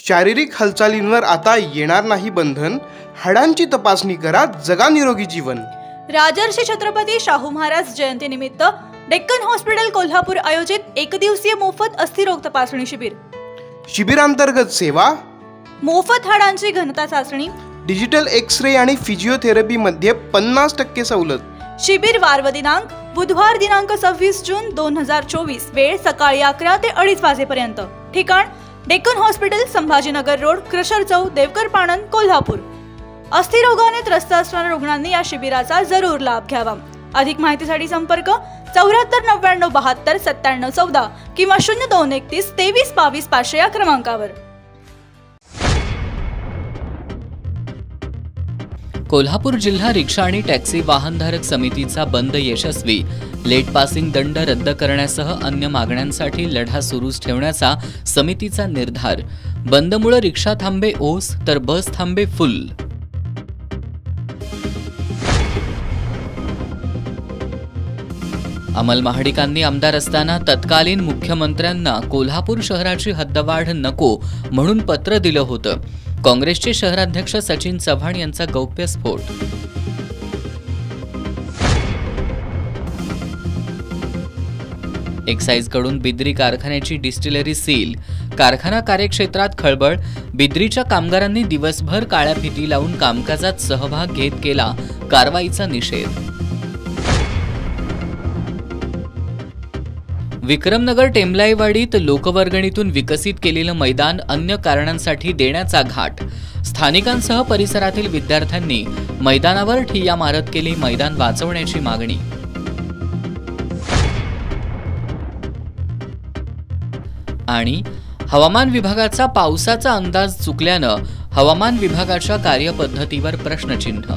शारीरिक हालचालींवर आता येणार नाही बंधन, हाडांची तपासणी करा, जगा निरोगी जीवन। राजर्षी छत्रपती शाहू महाराज जयंतीनिमित्त डेक्कन हॉस्पिटल कोल्हापूर आयोजित एकदिवसीय मोफत अस्थिरोग तपासणी शिबिर। शिबिरांतर्गत सेवा, मोफत हाडांची घनता चाचणी, डिजिटल एक्स-रे आणि फिजिओथेरपी मध्ये 50% सवलत। शिबिर वार व दिनांक बुधवार दिनांक 26 जून 2024, वेळ सकाळी 11 ते 2:30 वाजेपर्यंत। ठिकाण Deccan hospital, Sambhajinagar road, crusher चौक, देवकर पाणंद, कोल्हापूर। अस्थिरोगाने त्रस्त असणाऱ्या रुग्णांनी या शिबिराचा जरूर लाभ घ्यावा। अधिक माहितीसाठी संपर्क 74 99 72 97 14 किंवा 0231 23 22 500 या क्रमांकावर। कोल्हापूर जिल्हा रिक्षा आणि टॅक्सी वाहनधारक समितीचा बंद यशस्वी, लेट पासिंग दंड रद्द करण्यासह अन्य मागण्यांसाठी लढा सुरूच ठेवण्याचा समितीचा निर्धार। बंदमुळे रिक्षा थांबे ओस तर बस थांबे फुल। अमल महाडिकांनी आमदार असताना तत्कालीन मुख्यमंत्र्यांना कोल्हापूर शहराची हद्दवाढ नको म्हणून पत्र दिलं होतं। काँग्रेसचे शहराध्यक्ष सचिन चव्हाण यांचा गौप्यस्फोट। एक्साईजकडून बिद्री कारखान्याची डिस्टिलरी सील, कारखाना कार्यक्षेत्रात खळबळ, बिद्रीच्या कामगारांनी दिवसभर काळ्या फिती लावून कामकाजात सहभाग घेत केला कारवाईचा निषेध। विक्रमनगर टेमलाईवाडीत लोकवर्गणीतून विकसित केलेलं मैदान अन्य कारणांसाठी देण्याचा घाट। स्थानिकांसह परिसरातील विद्यार्थ्यांनी मैदानावर ठिय्या मारत केली मैदान वाचवण्याची मागणी। आणि हवामान विभागाचा पावसाचा अंदाज चुकल्यानं हवामान विभागाच्या कार्यपद्धतीवर प्रश्नचिन्ह।